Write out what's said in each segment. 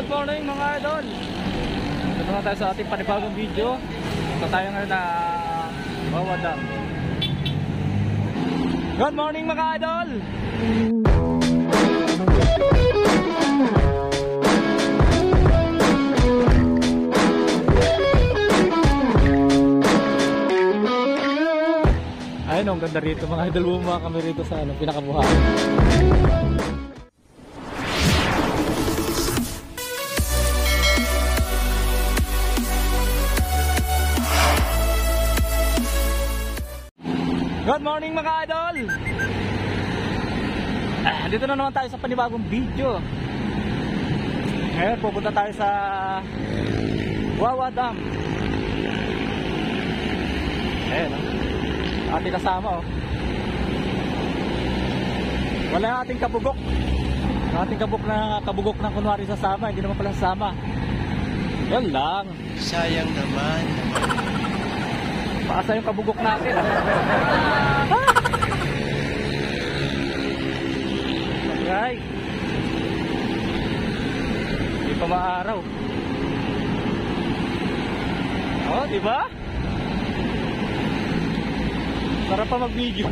Good morning mga idol. Ito na tayo sa ating panibagong video. Ito tayo ngayon na Wawa Dam. Good morning mga idol. Ayun, ang ganda rito mga idol. Bumaba kami rito sa pinakabuhayan. Good morning mga idol. Dito na naman tayo sa panibagong video. Ngayon pupunta tayo sa Wawa Dam. Ayan ating kasama wala yung ating kabugok. Yung ating kabugok na kunwari sasama, hindi naman pala sasama. Yan lang. Sayang naman. Paasa yung kabugok natin. Okay. Hindi pa maaraw. Oh, di ba? Sarap pa mag-video.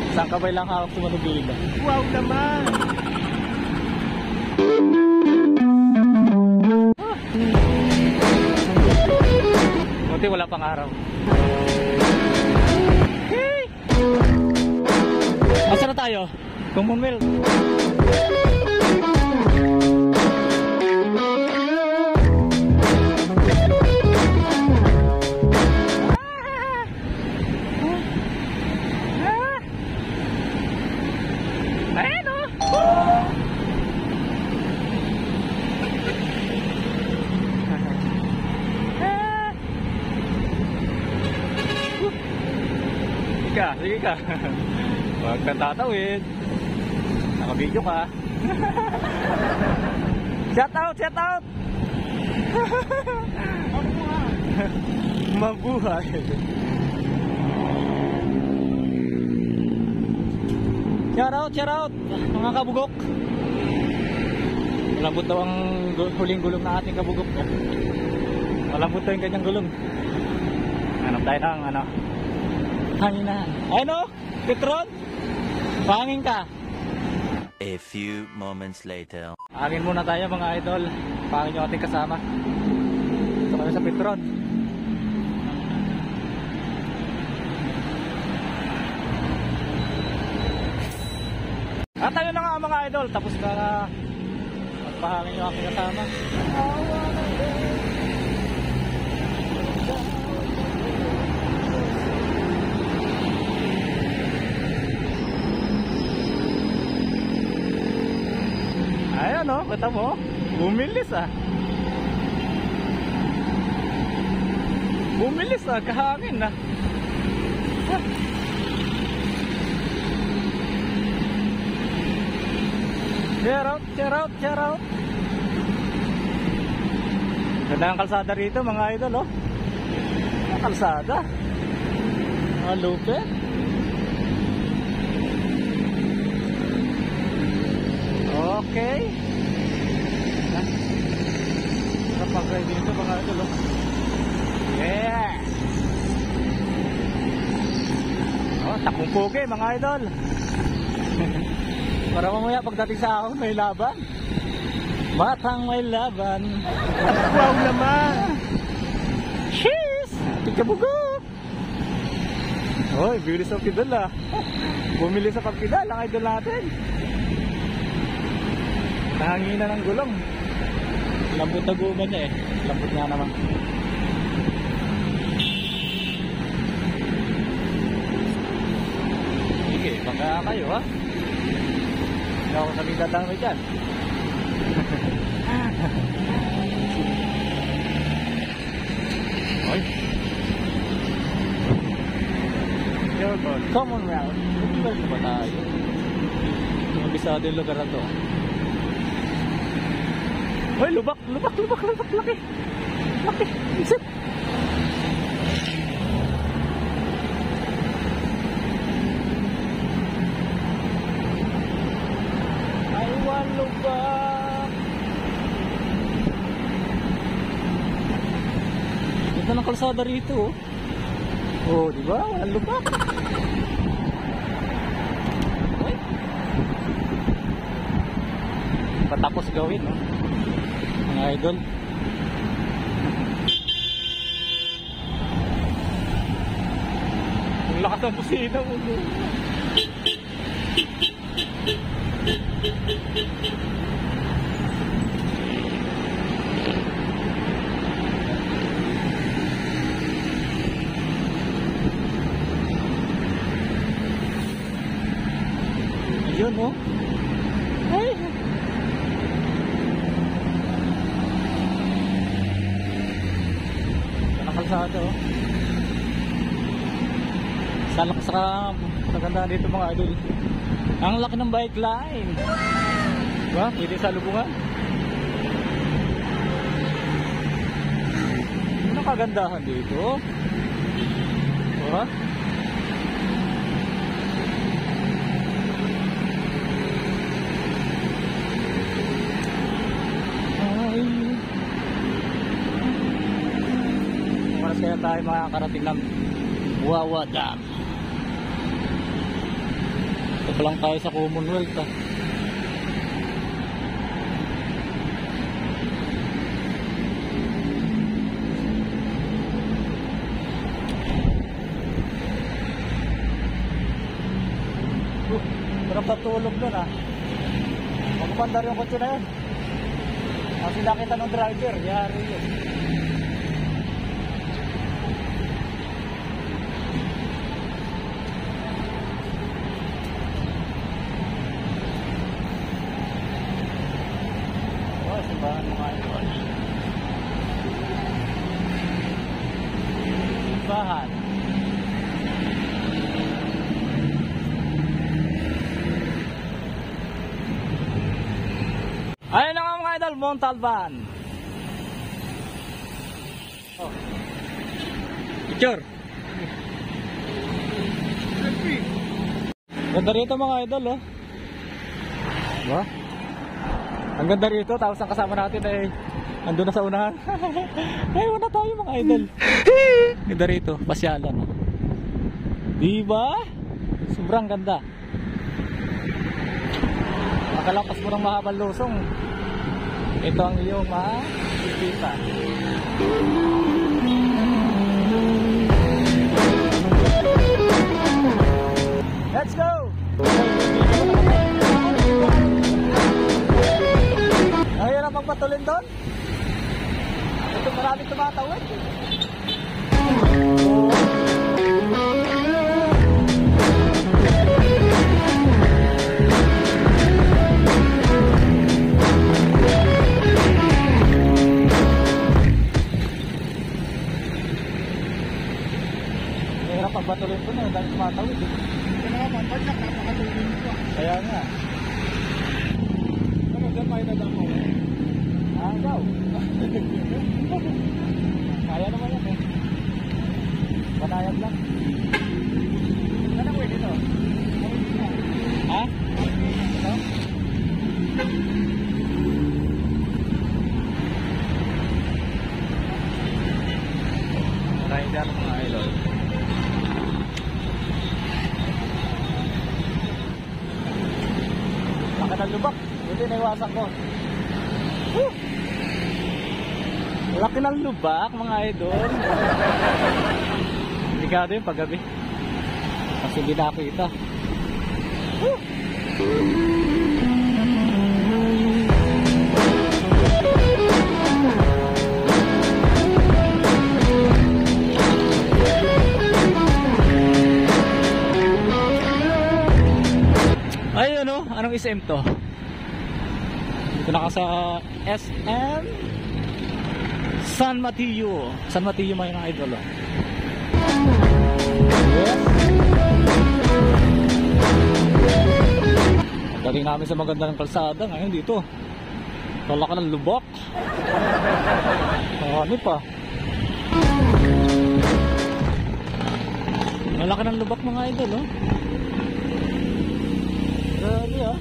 Isang kabay lang hawak sumanugilid. Wow naman. Buti wala pang araw. Hey! Asa na tayo? Commonwealth. Sige ka. Huwag kang tatawid. Naka-video ka. Shout out, shout out. Mabuhay. Shout out mga kabugok. Malambot daw ang huling gulong na ating kabugok. Malambot daw yung kanyang gulong. Hanap tayo ng hanginan. Ano? Petron? Pangin ka. A few moments later. Hangin muna tayo mga idol. Pangin yung ating kasama. Ito kami sa Petron. At tayo na nga mga idol. Tapos na magpahangin yung aking kasama. Ayan o, kita mo, bumilis bumilis kahangin Share out ganda ang kalsada rito mga idol ang kalsada lupit. Okay. Napag-ride dito mga idol. Yeah. Takong pugi mga idol. Para mamaya pagdating sa ahon may laban. Batang may laban. Wow naman. Cheers! Tikabugo. Oy, bilis ang pedal Bumili sa pagpedal ang idol natin. Nahangina ng gulong. Lambot na guma niya Lambot nga naman. Sige, baka kayo Hindi ako sabi dadami dyan. Oy. Commonwealth. Commonwealth ba tayo? Yung bisado yung lugar na to. Hoy, lubak, laki. Isip. Ganda ng kalsada rito. Oh, di ba? Walang lubak. Uy. Patapos gawin, no? Mga idol. Ang lakas ng pusina mo. Ayun, oh. Ay. Nakakalsada, oh. Salak sa kaganda dito mga idol. Ang laki ng bike line. Diba? Pwede sa lubungan. Ano kagandahan dito? Diba? Ay. Oras kaya tayo makakarating ng Wawa Dam. Ito pa lang tayo sa Commonwealth, ah. Pero patulog doon, ah. Magpandar yung kotse na yun. Kasi nakita ng driver, yari yun. Simbahan mga idol. Simbahan. Ayun na nga mga idol, Montalban. Oh. Picture. Ganda rito mga idol, oh. Diba? Ang ganda rito, tapos ang kasama natin ay andun na sa unahan. Ay, wala tayo mga idol. Ganda rito, pasyalan. Diba? Sobrang ganda. Makalampas mo ng mahabang lusong. Ito ang iyong makikita. Let's go! Ayun ang pagpatulin doon. Ito maraming tumatawid. Mahirap pagpatulin doon, dahil tumatawid. Kaya nga, pampagsak, napakatulin ko. Kaya nga. Ano dyan may dadamo? Ah, daw. Kaya naman yan, eh. Banayad lang. Ano pwede ito? Ha? Ito? Rider mga idol. Laki ng lubak. Buti naiwasan ko. Woo! Laki ng lubak mga idol. Delikado yung paggabi. Kasi hindi nakita. Woo! Ay, ano? Anong SM to? Dito na ka sa SM San Mateo. San Mateo may mga idol. Yes. Dating namin sa maganda ng kalsada. Ngayon dito talaka ng lubak. Ano pa? Malaki ng lubak mga idol, oh. Grabe, ah.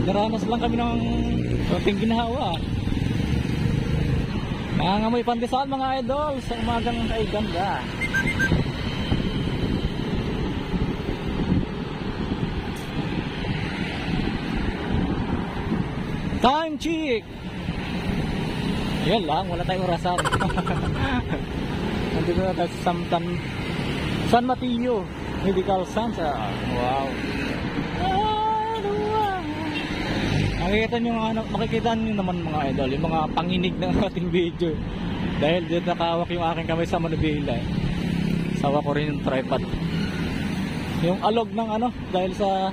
Naranas lang kami ng konting ginawa. Nangangamoy pandesal mga idol sa umagang ay ganda. Time check. Yan lang, wala tayong orasan. Nandito na tayo sa San Mateo Medical Center. Wow. Makikita nyo naman mga idol, yung mga panginig ng ating video. Dahil dito nakahawak yung aking kamay sa manubila. Sawa ko rin yung tripod. Yung alog ng dahil sa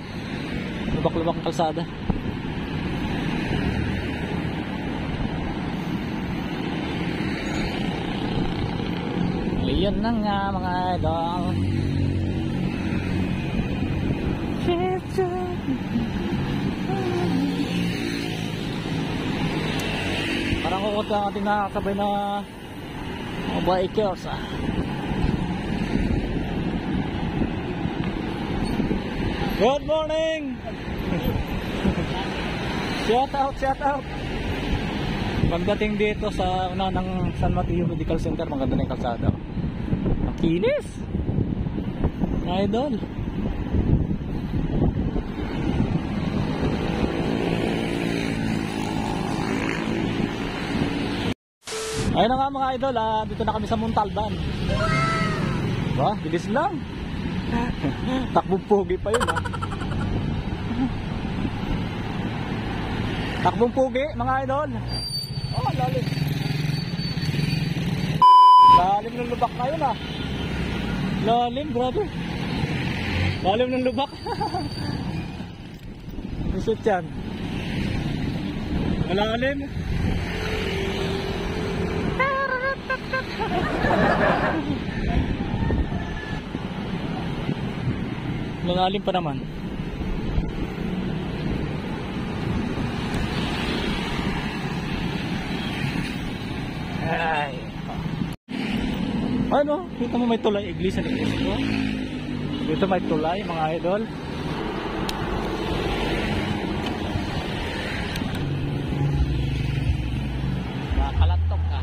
lubak-lubak ng kalsada. Ayan na nga mga idol. Parang kukot ang ating nakakasabay na mga bikers Good morning! Shout out! Pagdating dito sa una ng San Mateo Medical Center, maganda na yung kalsada. Ang kinis! Idol! Ayun na nga mga idol, dito na kami sa Montalban. Diba? Bilis lang. Takbong pugi pa yun Takbong pugi mga idol. Oh, lalim. Lalim ng lubak na yun Lalim, grabe. Lalim ng lubak. Isip yan. Malalim. Malalim pa naman. Ay. Ano? Dito mo may tulay, Iglesia ni Cristo. Dito may tulay mga idol. Makakalantok ka.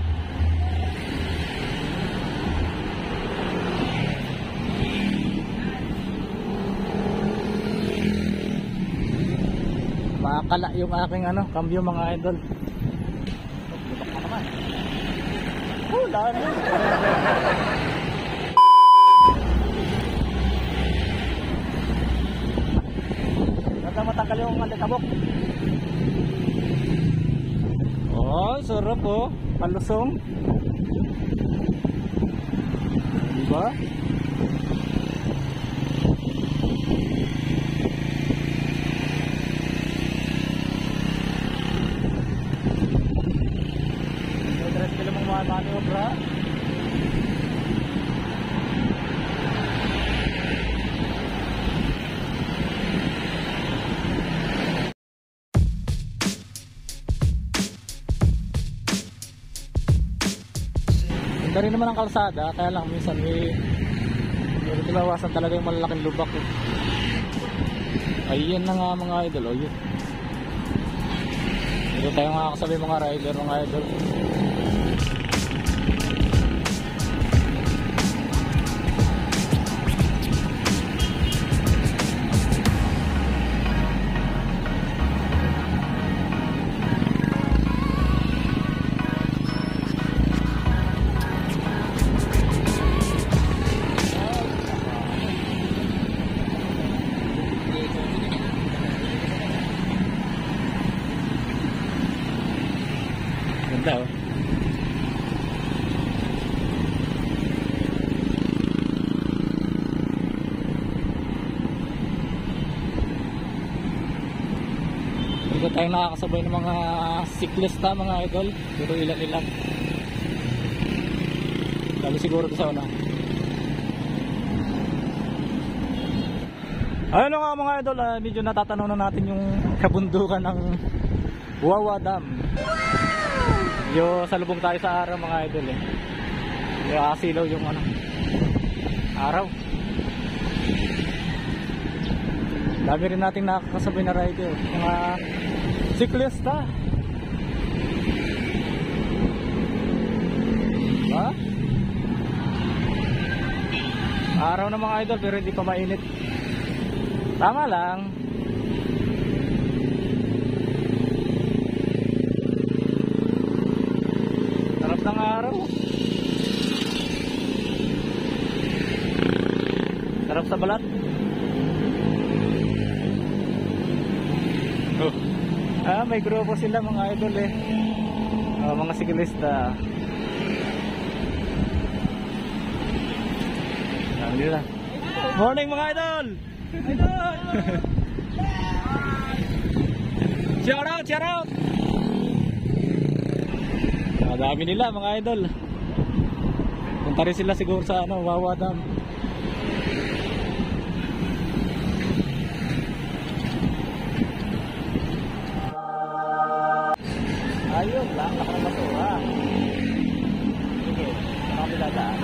Makakala yung aking cambio mga idol. Lubak na naman. Lalo. Ganda matanggal yung alikabok. Oh, sarap palusong. Diba? Maniobra. Ganda rin naman ang kalsada, kaya lang minsan may tibawasan talaga yung malalaking lubak Ayun na nga mga idol. Yun. Dito tayo makakasabi mga rider mga idol. Ganda Dito tayo nakakasabay ng mga siklista mga idol. Pero ilan-ilan. Lalo siguro sa una. Ayun nga mga idol, medyo natatanaw na natin yung kabundukan ng Wawa Dam. Yo, salubong tayo sa araw mga idol Yung asilaw yung araw. Dami rin natin nakakasabay na rider, mga siklista. Ha? Araw na mga idol pero hindi pa mainit. Tama lang. Sarap ng araw. Sarap sa balat. Oh. May grupo sila mga idol eh. Mga siklista. Nila. Morning mga idol. Idol. Shout out, shout out. Dami nila mga idol. Punta rin sila siguro sa Wawa Dam. Ayun lang, nakakasura. Sige, kami dadaan.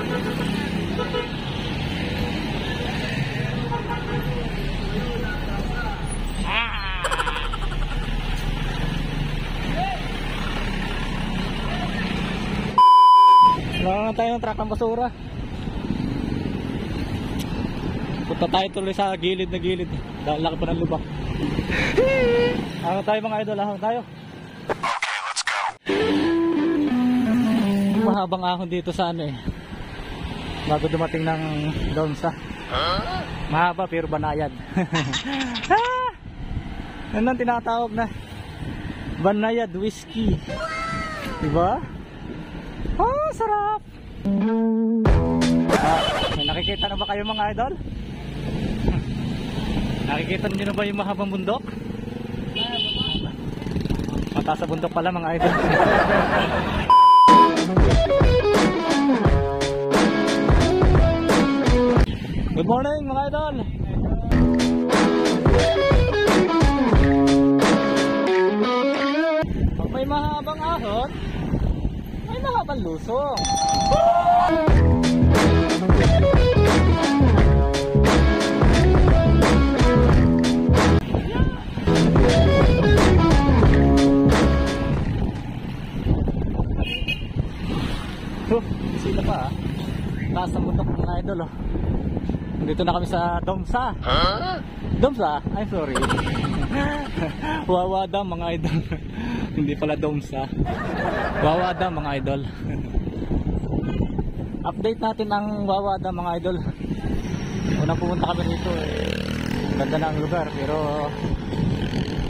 Wala na tayo ng truck ang basura. Punta tayo tuloy sa gilid na gilid. Dahil laki pa ng lubak. Ano tayo mga idol? Ahon tayo. Okay, let's go. Mahabang ahon dito sa bago dumating ng Domsa. Mahaba pero banayad. Yan ang tinatawag na banayad whiskey. Diba? Oh, sarap! May nakikita na ba kayo mga idol? Nakikita niyo na ba yung mahabang bundok? Mataas sa bundok pala mga idol. Good morning mga idol! Pag may mahabang ahon, may mahabang lusong. Sila pa taas ng bundok mga idol oh. Dito na kami sa Domsa. Domsa? I'm sorry. Wawa Dam mga idol. Hindi pala Domsa. Wawa Dam mga idol. Update natin ang Wawa Dam mga idol. Unang pumunta kami dito ganda na ang lugar pero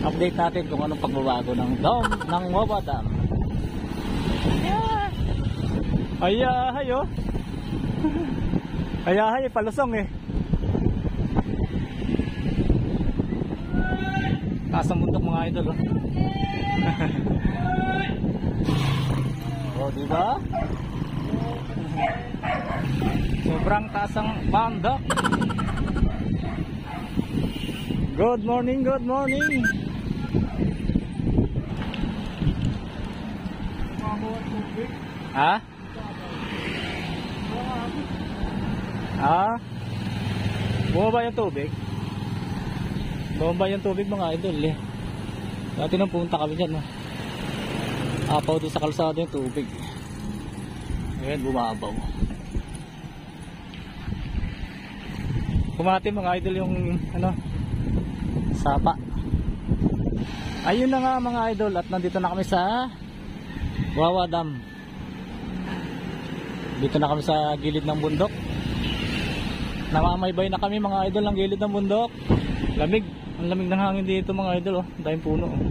update natin kung anong pagbabago ng Wawa Dam. Ayahay oh. Ayahay palusong eh. Taas ang bundok mga idol oh. Oh, diba? Sobrang taas ang bundok. Good morning, good morning. Ha? Bumaba yung tubig. Bumaba yung tubig mga idol eh. Dati nang punta kami dyan apaw doon sa kalsada yung tubig. Ayan bumabaw. Kumati mga idol yung sapa. Ayun na nga mga idol at nandito na kami sa Wawa Dam. Dito na kami sa gilid ng bundok. Namamaybay na kami mga idol ng gilid ng bundok. Lamig, ang lamig ng hangin dito mga idol oh. Dahil puno oh.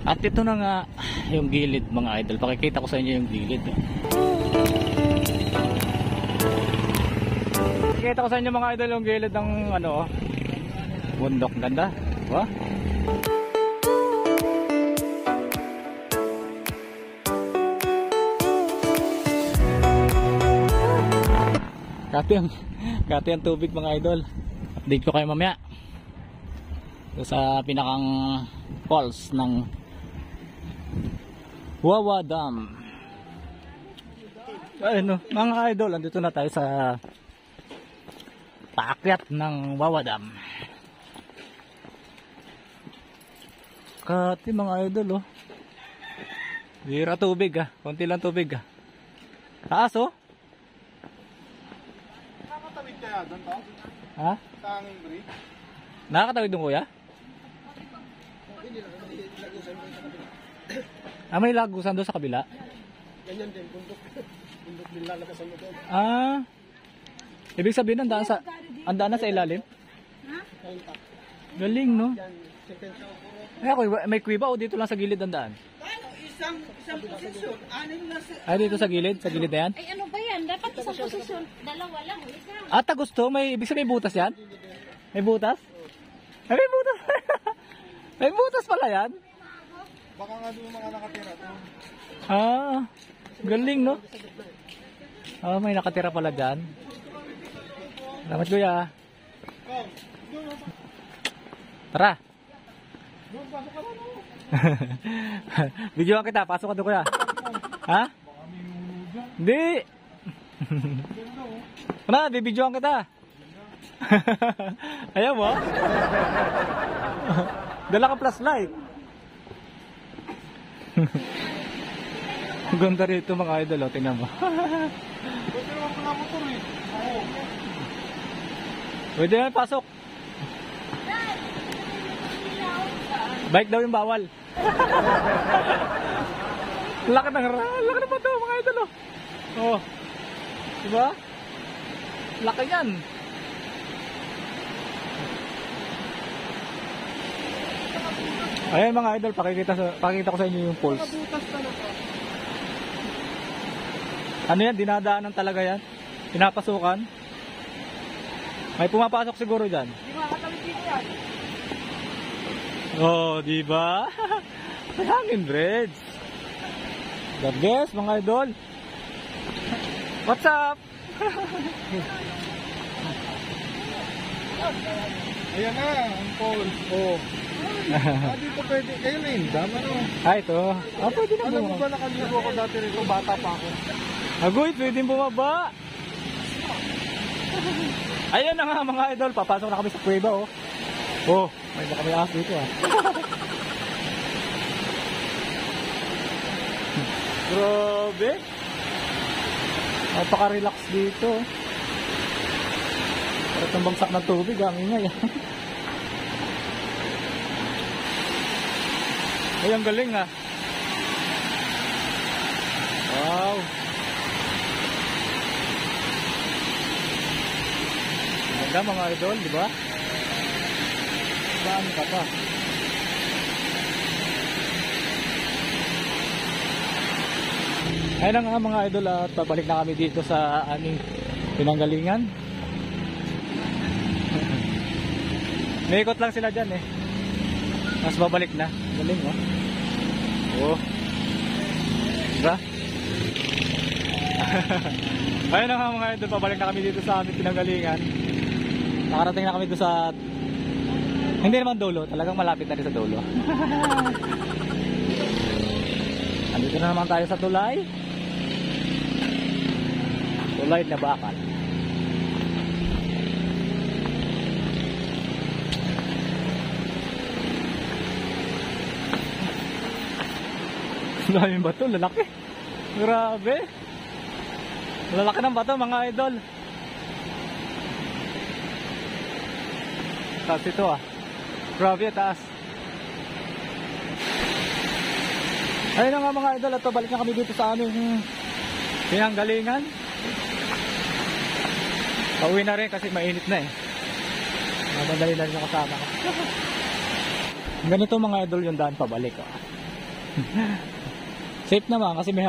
At ito na nga yung gilid mga idol. Pakikita ko sa inyo yung gilid oh. Pakikita ko sa inyo mga idol yung gilid ng bundok. Ganda oh. Kati ang tubig mga idol. Update ko kayo mamaya sa pinakang falls ng Wawa Dam. Ayun mga idol, andito na tayo sa paakyat ng Wawa Dam. Makati mga idol oh. Bira tubig ah. Konti lang tubig ah. Taas oh. Nakakatawid kaya doon to? Ha? Sa hanging bridge? Nakakatawid doon kuya? May lagusan doon sa kabila? Ganyan din, bundok. Bundok din lalakasan mo doon. Ibig sabihin ang daan na sa ilalim? Ayun pa. Galing no? Yan, sentensya ko puro. May kuiba o dito lang sa gilid ang daan? Isang posisyon, anim na sa... Dito sa gilid na yan? Ay ano ba yan? Dapat isang posisyon. Dalawa lang. Isa. Ata gusto, ibig sabihin may butas yan? May butas? Ay, may butas. May butas pala yan? Baka nga doon mga nakatira to. Galing no? May nakatira pala dyan. Salamat kuya. Tara. Videoan kita, pasok ka doon kuya. Ha? Hindi. Tara, bibidyoan kita. Ayaw mo? Dala ka flashlight. Ganda rito mga idol, oh, tingnan mo. Pwede naman pala motor eh. Oo. Pwede na pasok. Bike daw yung bawal. Laki ng bato mga idol, oh. Oh. Diba? Laki yan. Ayan mga idol, pakikita ko sa inyo yung pulse. Butas talaga. Ano yan? Dinadaanan talaga yan? Pinapasukan? May pumapasok siguro dyan. Di ba katawid dito yan? Oh, di ba? Hangin bridge. God bless mga idol. What's up? Ayan na, ang pole. Oh. Dito pwede. Ayun na yun, dama no. Ito. Pwede na Alam mo bumaba. ba nakaligo ako dati rito, bata pa ako. Agoy, pwede bumaba. Ayan na nga mga idol. Papasok na kami sa kuweba, oh. Oh, may baka may ahas dito, ah. Grabe. Napaka-relax dito. Parang ng bagsak ng tubig, ang ingay. Ay, ang galing, ah. Wow. Ganda mga idol, di ba? Saan ka pa? Ayun na nga mga idol, at pabalik na kami dito sa aming pinanggalingan. Naikot lang sila dyan eh. Mas babalik na. Galing, oh. Oh. Diba? Ayun na nga mga idol, pabalik na kami dito sa aming pinanggalingan. Nakarating na kami dito sa... Hindi naman dulo, talagang malapit na rin sa dulo. Andito na naman tayo sa tulay. Tulay na bakal. Daming bato, lalaki. Grabe. Lalaki ng bato mga idol. Taas ito ah. Grabe, taas. Ayun na nga mga idol, at balik na kami dito sa aming pinanggalingan. Pauwi na rin kasi mainit na eh. Madali na rin ang kasama ko. Ganito mga idol yung daan pabalik. Oh. Safe naman kasi may